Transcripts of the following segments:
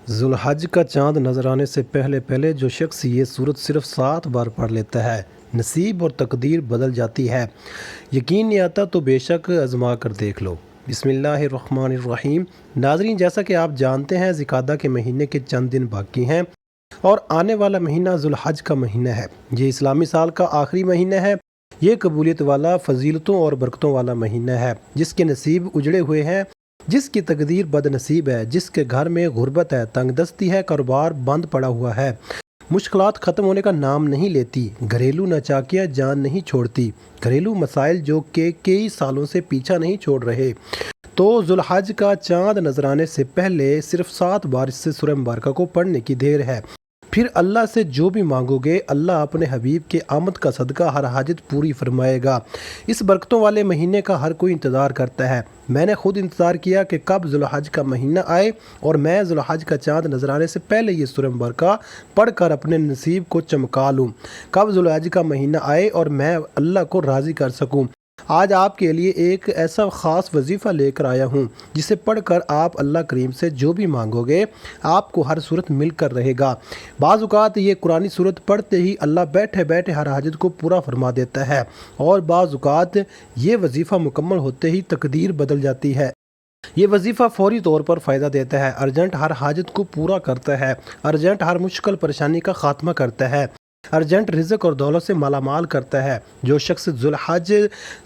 ذوالحج کا چاند نظر آنے سے پہلے پہلے جو شخص یہ صورت صرف 7 بار پڑھ لیتا ہے، نصیب اور تقدیر بدل جاتی ہے۔ یقین نہیں آتا تو بے شک آزما کر دیکھ لو۔ بسم اللہ الرحمن الرحیم۔ ناظرین، جیسا کہ آپ جانتے ہیں ذوالقعدہ کے مہینے کے چند دن باقی ہیں اور آنے والا مہینہ ذوالحج کا مہینہ ہے۔ یہ اسلامی سال کا آخری مہینہ ہے۔ یہ قبولیت والا، فضیلتوں اور برکتوں والا مہینہ ہے۔ جس کے نصیب اجڑے ہوئے ہیں، جس کی تقدیر بد نصیب ہے، جس کے گھر میں غربت ہے، تنگ دستی ہے، کاروبار بند پڑا ہوا ہے، مشکلات ختم ہونے کا نام نہیں لیتی، گھریلو ناچاکیاں جان نہیں چھوڑتی، گھریلو مسائل جو کہ کئی سالوں سے پیچھا نہیں چھوڑ رہے، تو ذوالحج کا چاند نظر آنے سے پہلے صرف 7 بار اس سے سورہ مبارکہ کو پڑھنے کی دیر ہے۔ پھر اللہ سے جو بھی مانگو گے، اللہ اپنے حبیب کے آمد کا صدقہ ہر حاجت پوری فرمائے گا۔ اس برکتوں والے مہینے کا ہر کوئی انتظار کرتا ہے۔ میں نے خود انتظار کیا کہ کب ذوالحج کا مہینہ آئے اور میں ذوالحج کا چاند نظر آنے سے پہلے یہ سورہ مبارکہ پڑھ کر اپنے نصیب کو چمکا لوں۔ کب ذوالحج کا مہینہ آئے اور میں اللہ کو راضی کر سکوں۔ آج آپ کے لیے ایک ایسا خاص وظیفہ لے کر آیا ہوں جسے پڑھ کر آپ اللہ کریم سے جو بھی مانگو گے، آپ کو ہر صورت مل کر رہے گا۔ بعض اوقات یہ قرآنی صورت پڑھتے ہی اللہ بیٹھے بیٹھے ہر حاجت کو پورا فرما دیتا ہے، اور بعض اوقات یہ وظیفہ مکمل ہوتے ہی تقدیر بدل جاتی ہے۔ یہ وظیفہ فوری طور پر فائدہ دیتا ہے، ارجنٹ ہر حاجت کو پورا کرتا ہے، ارجنٹ ہر مشکل پریشانی کا خاتمہ کرتا ہے، ارجنٹ رزق اور دولت سے مالا مال کرتا ہے۔ جو شخص ذوالحج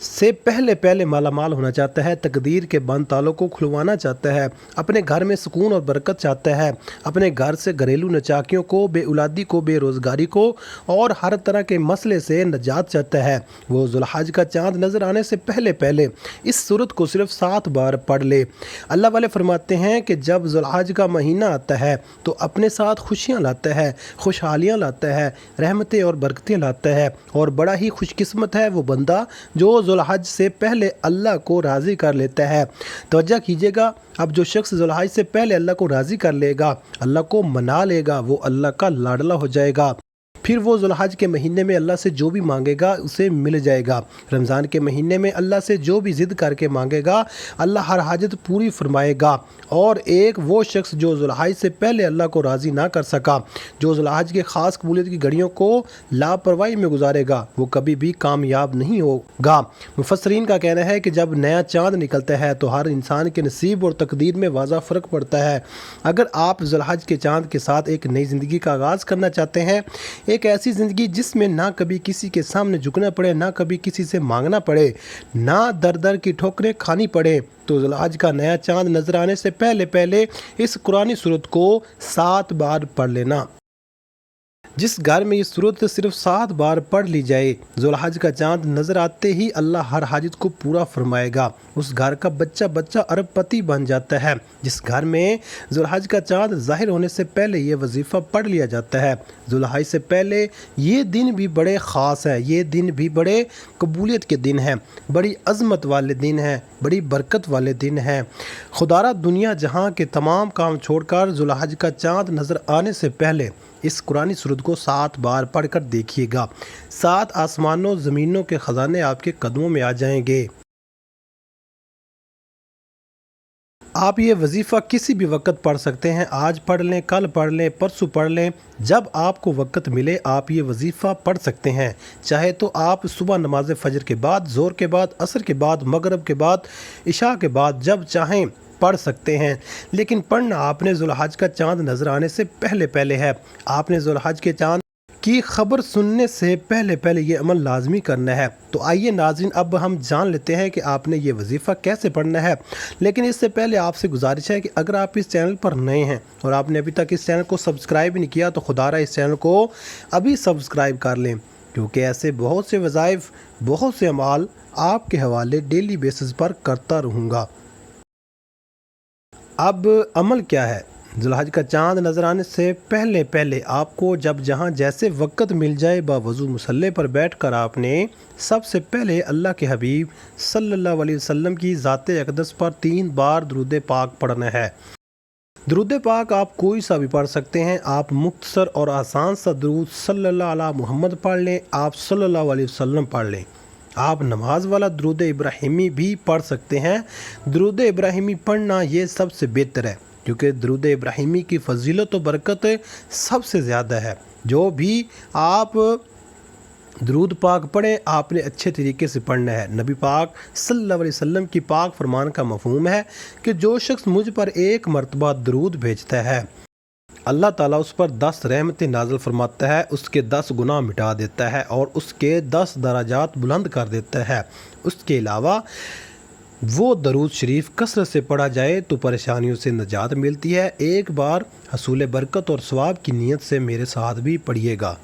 سے پہلے پہلے مالا مال ہونا چاہتا ہے، تقدیر کے بند تالوں کو کھلوانا چاہتا ہے، اپنے گھر میں سکون اور برکت چاہتا ہے، اپنے گھر سے گھریلو نچاکیوں کو، بے اولادی کو، بے روزگاری کو اور ہر طرح کے مسئلے سے نجات چاہتا ہے، وہ ذوالحج کا چاند نظر آنے سے پہلے پہلے اس صورت کو صرف 7 بار پڑھ لے۔ اللہ والے فرماتے ہیں کہ جب ذوالحج کا مہینہ آتا ہے تو اپنے ساتھ خوشیاں لاتا ہے، خوشحالیاں لاتا ہے، رحمتیں اور برکتیں لاتا ہے، اور بڑا ہی خوش قسمت ہے وہ بندہ جو ذوالحج سے پہلے اللہ کو راضی کر لیتا ہے۔ توجہ کیجیے گا، اب جو شخص ذوالحج سے پہلے اللہ کو راضی کر لے گا، اللہ کو منا لے گا، وہ اللہ کا لاڈلا ہو جائے گا۔ پھر وہ ذوالحج کے مہینے میں اللہ سے جو بھی مانگے گا اسے مل جائے گا۔ رمضان کے مہینے میں اللہ سے جو بھی ضد کر کے مانگے گا، اللہ ہر حاجت پوری فرمائے گا۔ اور ایک وہ شخص جو ذوالحج سے پہلے اللہ کو راضی نہ کر سکا، جو ذوالحج کے خاص قبولیت کی گھڑیوں کو لاپرواہی میں گزارے گا، وہ کبھی بھی کامیاب نہیں ہوگا۔ مفسرین کا کہنا ہے کہ جب نیا چاند نکلتا ہے تو ہر انسان کے نصیب اور تقدیر میں واضح فرق پڑتا ہے۔ اگر آپ ذوالحج کے چاند کے ساتھ ایک نئی زندگی کا آغاز کرنا چاہتے ہیں، ایک ایسی زندگی جس میں نہ کبھی کسی کے سامنے جھکنا پڑے، نہ کبھی کسی سے مانگنا پڑے، نہ در در کی ٹھوکریں کھانی پڑے، تو ذوالحج کا نیا چاند نظر آنے سے پہلے پہلے اس قرآنی صورت کو 7 بار پڑھ لینا۔ جس گھر میں یہ صورت صرف 7 بار پڑھ لی جائے، ذوالحج کا چاند نظر آتے ہی اللہ ہر حاجت کو پورا فرمائے گا۔ اس گھر کا بچہ بچہ ارب پتی بن جاتا ہے۔ جس گھر میں ذوالحج کا چاند ظاہر ہونے سے پہلے یہ وظیفہ پڑھ لیا جاتا ہے، ذوالحج سے پہلے یہ دن بھی بڑے خاص ہیں، یہ دن بھی بڑے قبولیت کے دن ہیں، بڑی عظمت والے دن ہیں، بڑی برکت والے دن ہیں۔ خدارہ دنیا جہاں کے تمام کام چھوڑ کر ذوالحج کا چاند نظر آنے سے پہلے اس قرآنی صورت کو 7 بار پڑھ کر دیکھیے گا۔ 7 آسمانوں زمینوں کے خزانے آپ کے قدموں میں آ جائیں گے۔ آپ یہ وظیفہ کسی بھی وقت پڑھ سکتے ہیں، آج پڑھ لیں، کل پڑھ لیں، پرسوں پڑھ لیں، جب آپ کو وقت ملے آپ یہ وظیفہ پڑھ سکتے ہیں۔ چاہے تو آپ صبح نماز فجر کے بعد، ظہر کے بعد، عصر کے بعد، مغرب کے بعد، عشاء کے بعد، جب چاہیں پڑھ سکتے ہیں، لیکن پڑھنا آپ نے ذوالحج کا چاند نظر آنے سے پہلے پہلے ہے۔ آپ نے ذوالحج کے چاند کی خبر سننے سے پہلے پہلے یہ عمل لازمی کرنا ہے۔ تو آئیے ناظرین، اب ہم جان لیتے ہیں کہ آپ نے یہ وظیفہ کیسے پڑھنا ہے، لیکن اس سے پہلے آپ سے گزارش ہے کہ اگر آپ اس چینل پر نئے ہیں اور آپ نے ابھی تک اس چینل کو سبسکرائب نہیں کیا تو خدا رہا اس چینل کو ابھی سبسکرائب کر لیں، کیونکہ ایسے بہت سے وظائف، بہت سے اعمال آپ کے حوالے ڈیلی بیسس پر کرتا رہوں گا۔ اب عمل کیا ہے؟ ذوالحج کا چاند نظر آنے سے پہلے پہلے آپ کو جب جہاں جیسے وقت مل جائے، باوضو مصلی پر بیٹھ کر آپ نے سب سے پہلے اللہ کے حبیب صلی اللہ علیہ وسلم کی ذات اقدس پر 3 بار درود پاک پڑھنا ہے۔ درود پاک آپ کوئی سا بھی پڑھ سکتے ہیں۔ آپ مختصر اور آسان سا درود صلی اللہ علیہ محمد پڑھ لیں، آپ صلی اللہ علیہ وسلم پڑھ لیں۔ آپ نماز والا درود ابراہیمی بھی پڑھ سکتے ہیں۔ درود ابراہیمی پڑھنا یہ سب سے بہتر ہے، کیونکہ درود ابراہیمی کی فضیلت و برکت سب سے زیادہ ہے۔ جو بھی آپ درود پاک پڑھیں آپ نے اچھے طریقے سے پڑھنا ہے۔ نبی پاک صلی اللہ علیہ وسلم کی پاک فرمان کا مفہوم ہے کہ جو شخص مجھ پر ایک مرتبہ درود بھیجتا ہے اللہ تعالیٰ اس پر 10 رحمتیں نازل فرماتا ہے، اس کے 10 گناہ مٹا دیتا ہے اور اس کے 10 درجات بلند کر دیتا ہے۔ اس کے علاوہ وہ درود شریف کثرت سے پڑھا جائے تو پریشانیوں سے نجات ملتی ہے۔ ایک بار حصول برکت اور ثواب کی نیت سے میرے ساتھ بھی پڑھیے گا۔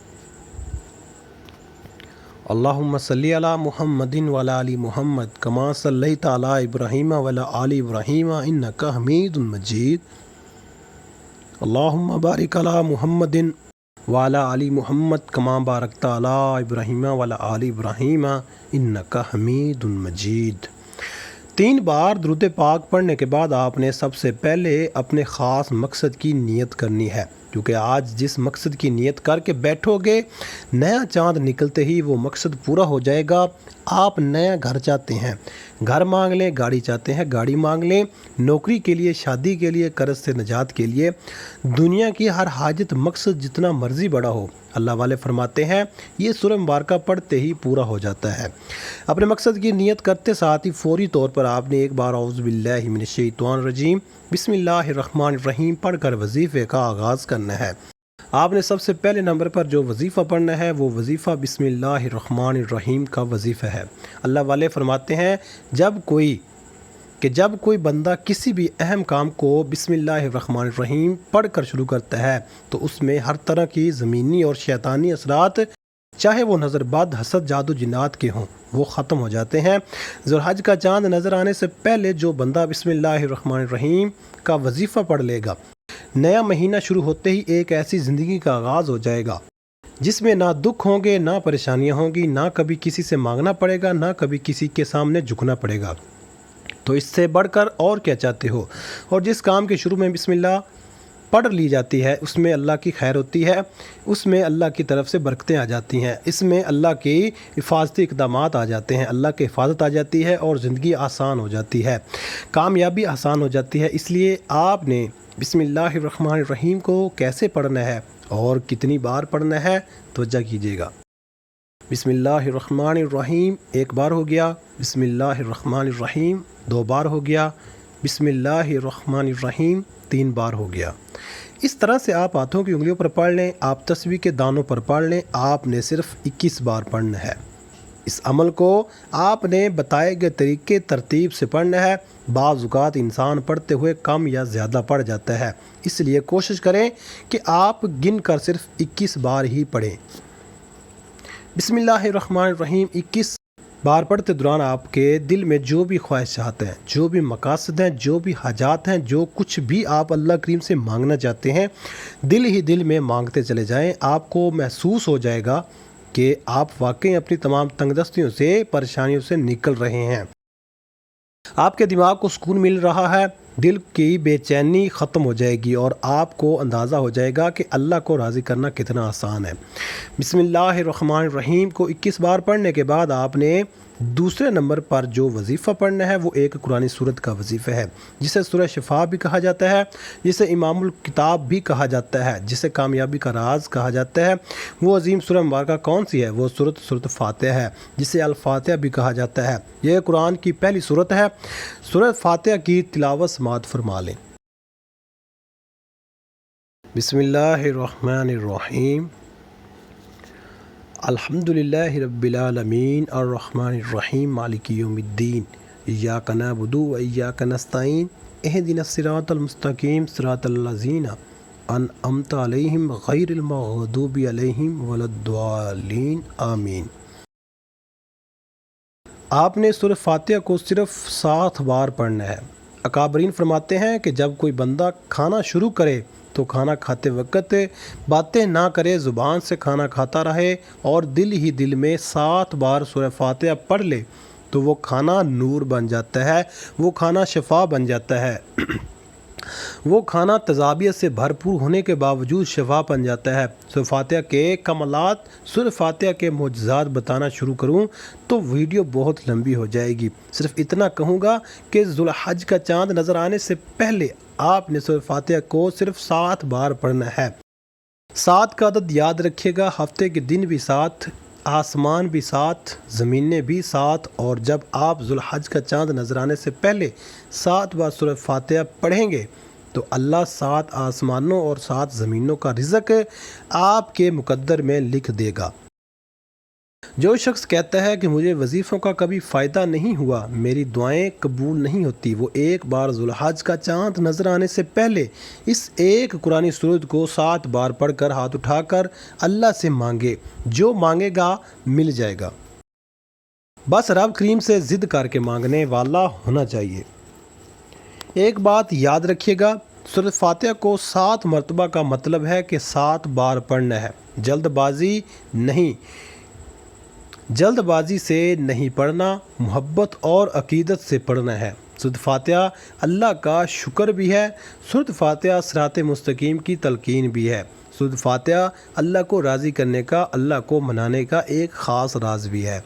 اللہم صلی علی محمد وعلی آل محمد کما صلیت علی ابراہیم وعلی آل ابراہیم انک حمید مجید۔ اللہم بارک علی محمد وعلی آل محمد کما بارکت علی ابراہیم وعلی آل ابراہیم انک حمید مجید۔ 3 بار درود پاک پڑھنے کے بعد آپ نے سب سے پہلے اپنے خاص مقصد کی نیت کرنی ہے، کیونکہ آج جس مقصد کی نیت کر کے بیٹھو گے نیا چاند نکلتے ہی وہ مقصد پورا ہو جائے گا۔ آپ نیا گھر چاہتے ہیں، گھر مانگ لیں، گاڑی چاہتے ہیں، گاڑی مانگ لیں، نوکری کے لیے، شادی کے لیے، قرض سے نجات کے لیے، دنیا کی ہر حاجت مقصد جتنا مرضی بڑا ہو، اللہ والے فرماتے ہیں یہ سورہ مبارکہ پڑھتے ہی پورا ہو جاتا ہے۔ اپنے مقصد کی نیت کرتے ساتھ ہی فوری طور پر آپ نے ایک بار اعوذ باللہ من الشیطان الرجیم بسم اللہ الرحمن الرحیم پڑھ کر وظیفے کا آغاز کرنا ہے۔ آپ نے سب سے پہلے نمبر پر جو وظیفہ پڑھنا ہے وہ وظیفہ بسم اللہ الرحمن الرحیم کا وظیفہ ہے۔ اللہ والے فرماتے ہیں جب کوئی بندہ کسی بھی اہم کام کو بسم اللہ الرحمن الرحیم پڑھ کر شروع کرتا ہے تو اس میں ہر طرح کی زمینی اور شیطانی اثرات، چاہے وہ نظر بد، حسد، جادو جنات کے ہوں، وہ ختم ہو جاتے ہیں۔ ذوالحج کا چاند نظر آنے سے پہلے جو بندہ بسم اللہ الرحمن الرحیم کا وظیفہ پڑھ لے گا، نیا مہینہ شروع ہوتے ہی ایک ایسی زندگی کا آغاز ہو جائے گا جس میں نہ دکھ ہوں گے، نہ پریشانیاں ہوں گی، نہ کبھی کسی سے مانگنا پڑے گا، نہ کبھی کسی کے سامنے جھکنا پڑے گا۔ تو اس سے بڑھ کر اور کیا چاہتے ہو؟ اور جس کام کے شروع میں بسم اللہ پڑھ لی جاتی ہے اس میں اللہ کی خیر ہوتی ہے، اس میں اللہ کی طرف سے برکتیں آ جاتی ہیں، اس میں اللہ کی حفاظتی اقدامات آ جاتے ہیں، اللہ کی حفاظت آ جاتی ہے اور زندگی آسان ہو جاتی ہے، کامیابی آسان ہو جاتی ہے۔ اس لیے آپ نے بسم اللہ الرحمن الرحیم کو کیسے پڑھنا ہے اور کتنی بار پڑھنا ہے توجہ کیجیے گا۔ بسم اللہ الرحمن الرحیم ایک بار ہو گیا، بسم اللہ الرحمن الرحیم 2 بار ہو گیا، بسم اللہ الرحمن الرحیم 3 بار ہو گیا۔ اس طرح سے آپ ہاتھوں کی انگلیوں پر پڑھ لیں، آپ تسبیح کے دانوں پر پڑھ لیں، آپ نے صرف 21 بار پڑھنا ہے۔ اس عمل کو آپ نے بتائے گئے طریقے ترتیب سے پڑھنا ہے۔ بعض اوقات انسان پڑھتے ہوئے کم یا زیادہ پڑھ جاتا ہے، اس لیے کوشش کریں کہ آپ گن کر صرف 21 بار ہی پڑھیں۔ بسم اللہ الرحمن الرحیم 21 بار پڑھتے دوران آپ کے دل میں جو بھی خواہشات ہیں، جو بھی مقاصد ہیں، جو بھی حاجات ہیں، جو کچھ بھی آپ اللہ کریم سے مانگنا چاہتے ہیں، دل ہی دل میں مانگتے چلے جائیں۔ آپ کو محسوس ہو جائے گا کہ آپ واقعی اپنی تمام تنگ دستیوں سے، پریشانیوں سے نکل رہے ہیں، آپ کے دماغ کو سکون مل رہا ہے، دل کی بے چینی ختم ہو جائے گی اور آپ کو اندازہ ہو جائے گا کہ اللہ کو راضی کرنا کتنا آسان ہے۔ بسم اللہ الرحمن الرحیم کو 21 بار پڑھنے کے بعد آپ نے دوسرے نمبر پر جو وظیفہ پڑھنا ہے وہ ایک قرآن سورت کا وظیفہ ہے، جسے سورہ شفا بھی کہا جاتا ہے، جسے امام الکتاب بھی کہا جاتا ہے، جسے کامیابی کا راز کہا جاتا ہے۔ وہ عظیم سورہ مبارکہ کون سی ہے؟ وہ سورۃ فاتحہ ہے، جسے الفاتحہ بھی کہا جاتا ہے۔ یہ قرآن کی پہلی سورت ہے۔ سورہ فاتحہ کی تلاوت سماعت فرما لیں۔ بسم اللہ الرحمن الرحیم الحمدللہ رب العالمین الرحمن الرحیم مالک یوم الدین ایاک نعبد و ایاک نستعین اہدنا الصراط المستقیم صراط الذین انعمت علیہم غیر المغضوب علیہم ولا الضالین آمین۔ آپ نے سورہ فاتحہ کو صرف 7 بار پڑھنا ہے۔ اکابرین فرماتے ہیں کہ جب کوئی بندہ کھانا شروع کرے تو کھانا کھاتے وقت باتیں نہ کرے، زبان سے کھانا کھاتا رہے اور دل ہی دل میں 7 بار سورہ فاتحہ پڑھ لے تو وہ کھانا نور بن جاتا ہے، وہ کھانا شفا بن جاتا ہے۔ وہ کھانا تضابیت سے بھرپور ہونے کے باوجود شفا بن جاتا ہے۔ سورہ فاتحہ کے کمالات، سورہ فاتحہ کے معجزات بتانا شروع کروں تو ویڈیو بہت لمبی ہو جائے گی۔ صرف اتنا کہوں گا کہ ذوالحج کا چاند نظر آنے سے پہلے آپ نے سورہ فاتحہ کو صرف 7 بار پڑھنا ہے۔ 7 کا عدد یاد رکھیے گا، ہفتے کے دن بھی 7، آسمان بھی 7، زمینیں بھی 7، اور جب آپ ذوالحج کا چاند نظر آنے سے پہلے 7 بار سورہ فاتحہ پڑھیں گے تو اللہ 7 آسمانوں اور 7 زمینوں کا رزق آپ کے مقدر میں لکھ دے گا۔ جو شخص کہتا ہے کہ مجھے وظیفوں کا کبھی فائدہ نہیں ہوا، میری دعائیں قبول نہیں ہوتی، وہ ایک بار ذوالحج کا چاند نظر آنے سے پہلے اس ایک قرآنی سورت کو 7 بار پڑھ کر ہاتھ اٹھا کر اللہ سے مانگے، جو مانگے گا مل جائے گا۔ بس رب کریم سے ضد کر کے مانگنے والا ہونا چاہیے۔ ایک بات یاد رکھیے گا، سورۃ فاتحہ کو 7 مرتبہ کا مطلب ہے کہ 7 بار پڑھنا ہے۔ جلد بازی سے نہیں پڑھنا، محبت اور عقیدت سے پڑھنا ہے۔ سورۃ فاتحہ اللہ کا شکر بھی ہے، سورۃ فاتحہ صراط مستقیم کی تلقین بھی ہے، سورۃ فاتحہ اللہ کو راضی کرنے کا، اللہ کو منانے کا ایک خاص راز بھی ہے۔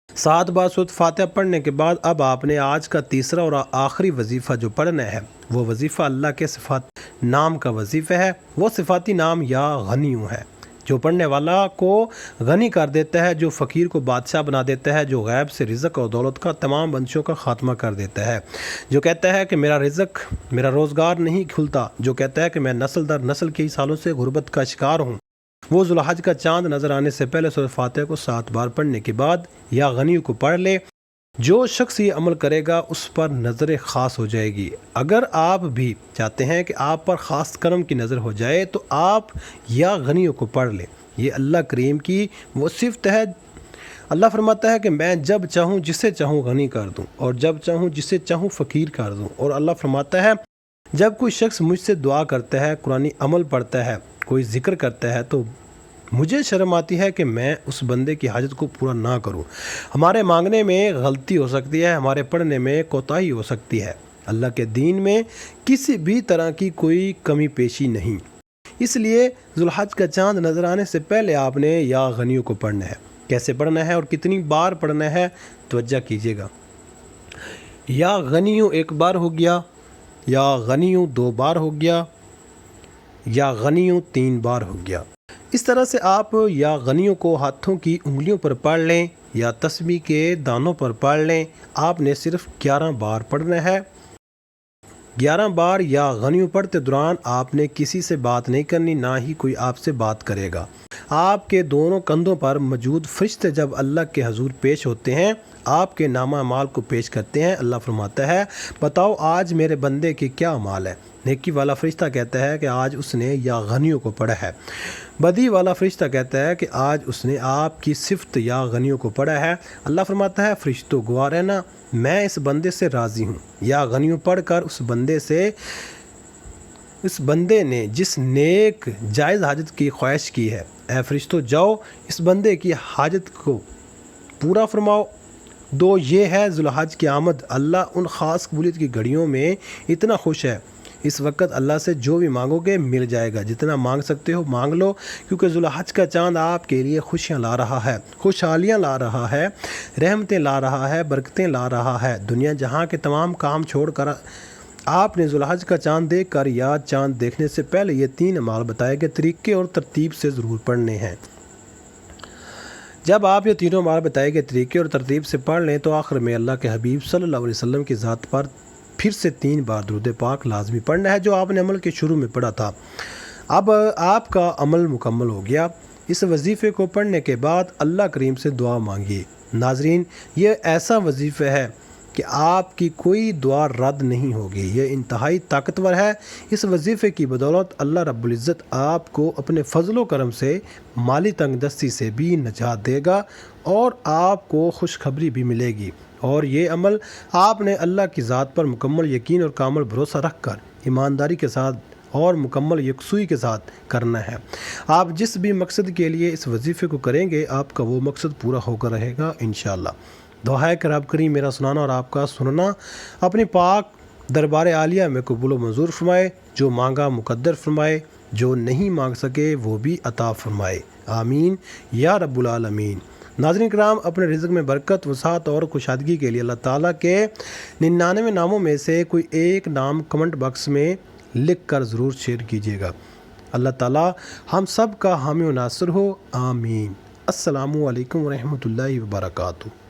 7 بار سورۃ فاتحہ پڑھنے کے بعد اب آپ نے آج کا تیسرا اور آخری وظیفہ جو پڑھنا ہے، وہ وظیفہ اللہ کے صفات نام کا وظیفہ ہے۔ وہ صفاتی نام یا غنیوں ہے، جو پڑھنے والا کو غنی کر دیتا ہے، جو فقیر کو بادشاہ بنا دیتا ہے، جو غیب سے رزق اور دولت کا تمام بندشوں کا خاتمہ کر دیتا ہے، جو کہتا ہے کہ میرا رزق، میرا روزگار نہیں کھلتا، جو کہتا ہے کہ میں نسل در نسل کئی سالوں سے غربت کا شکار ہوں۔ وہ ذوالحج کا چاند نظر آنے سے پہلے سورۃ فاتحہ کو 7 بار پڑھنے کے بعد یا غنیوں کو پڑھ لے۔ جو شخص یہ عمل کرے گا اس پر نظر خاص ہو جائے گی۔ اگر آپ بھی چاہتے ہیں کہ آپ پر خاص کرم کی نظر ہو جائے تو آپ یا غنیوں کو پڑھ لیں۔ یہ اللہ کریم کی وہ صفت ہے۔ اللہ فرماتا ہے کہ میں جب چاہوں جسے چاہوں غنی کر دوں اور جب چاہوں جسے چاہوں فقیر کر دوں۔ اور اللہ فرماتا ہے جب کوئی شخص مجھ سے دعا کرتا ہے، قرآنی عمل پڑھتا ہے، کوئی ذکر کرتا ہے تو مجھے شرم آتی ہے کہ میں اس بندے کی حاجت کو پورا نہ کروں۔ ہمارے مانگنے میں غلطی ہو سکتی ہے، ہمارے پڑھنے میں کوتاہی ہو سکتی ہے، اللہ کے دین میں کسی بھی طرح کی کوئی کمی پیشی نہیں۔ اس لیے ذوالحج کا چاند نظر آنے سے پہلے آپ نے یا غنیوں کو پڑھنا ہے۔ کیسے پڑھنا ہے اور کتنی بار پڑھنا ہے توجہ کیجیے گا۔ یا غنیوں 1 بار ہو گیا، یا غنیوں 2 بار ہو گیا، یا غنیوں 3 بار ہو گیا۔ اس طرح سے آپ یا غنیوں کو ہاتھوں کی انگلیوں پر پڑھ لیں یا تسبیح کے دانوں پر پڑھ لیں۔ آپ نے صرف 11 بار پڑھنا ہے۔ 11 بار یا غنیوں پڑھتے دوران آپ نے کسی سے بات نہیں کرنی، نہ ہی کوئی آپ سے بات کرے گا۔ آپ کے دونوں کندھوں پر موجود فرشتے جب اللہ کے حضور پیش ہوتے ہیں، آپ کے نامہ اعمال کو پیش کرتے ہیں۔ اللہ فرماتا ہے بتاؤ آج میرے بندے کے کیا اعمال ہے۔ نیکی والا فرشتہ کہتا ہے کہ آج اس نے یا غنیوں کو پڑھا ہے۔ بدی والا فرشتہ کہتا ہے کہ آج اس نے آپ کی صفت یا غنیوں کو پڑھا ہے۔ اللہ فرماتا ہے فرشتوں گواہ رہنا، میں اس بندے سے راضی ہوں۔ یا غنیوں پڑھ کر اس بندے نے جس نیک جائز حاجت کی خواہش کی ہے، اے فرشتوں جاؤ اس بندے کی حاجت کو پورا فرماؤ۔ 2 یہ ہے ذوالحج کی آمد۔ اللہ ان خاص قبولیت کی گھڑیوں میں اتنا خوش ہے، اس وقت اللہ سے جو بھی مانگو گے مل جائے گا۔ جتنا مانگ سکتے ہو مانگ لو، کیونکہ ذوالحج کا چاند آپ کے لیے خوشیاں لا رہا ہے، خوشحالیاں لا رہا ہے، رحمتیں لا رہا ہے، برکتیں لا رہا ہے۔ دنیا جہاں کے تمام کام چھوڑ کر آپ نے ذوالحج کا چاند دیکھ کر یا چاند دیکھنے سے پہلے یہ 3 اعمال بتائے گئے طریقے اور ترتیب سے ضرور پڑھنے ہیں۔ جب آپ یہ تینوں اعمال بتائے گئے طریقے اور ترتیب سے پڑھ لیں تو آخر میں اللہ کے حبیب صلی اللہ علیہ وسلم کی ذات پر پھر سے 3 بار درود پاک لازمی پڑھنا ہے، جو آپ نے عمل کے شروع میں پڑھا تھا۔ اب آپ کا عمل مکمل ہو گیا۔ اس وظیفے کو پڑھنے کے بعد اللہ کریم سے دعا مانگیے۔ ناظرین، یہ ایسا وظیفہ ہے کہ آپ کی کوئی دعا رد نہیں ہوگی۔ یہ انتہائی طاقتور ہے۔ اس وظیفے کی بدولت اللہ رب العزت آپ کو اپنے فضل و کرم سے مالی تنگ دستی سے بھی نجات دے گا اور آپ کو خوشخبری بھی ملے گی۔ اور یہ عمل آپ نے اللہ کی ذات پر مکمل یقین اور کامل بھروسہ رکھ کر ایمانداری کے ساتھ اور مکمل یکسوئی کے ساتھ کرنا ہے۔ آپ جس بھی مقصد کے لیے اس وظیفے کو کریں گے آپ کا وہ مقصد پورا ہو کر رہے گا انشاءاللہ۔ دعا ہے کہ رب کریم میرا سنانا اور آپ کا سننا اپنی پاک دربار عالیہ میں قبول و منظور فرمائے، جو مانگا مقدر فرمائے، جو نہیں مانگ سکے وہ بھی عطا فرمائے، آمین یا رب العالمین۔ ناظرین کرام، اپنے رزق میں برکت، وسعت اور کشادگی کے لیے اللہ تعالیٰ کے 99 ناموں میں سے کوئی ایک نام کمنٹ باکس میں لکھ کر ضرور شیئر کیجیے گا۔ اللہ تعالیٰ ہم سب کا حامی و ناصر ہو، آمین۔ السلام علیکم ورحمۃ اللہ وبرکاتہ۔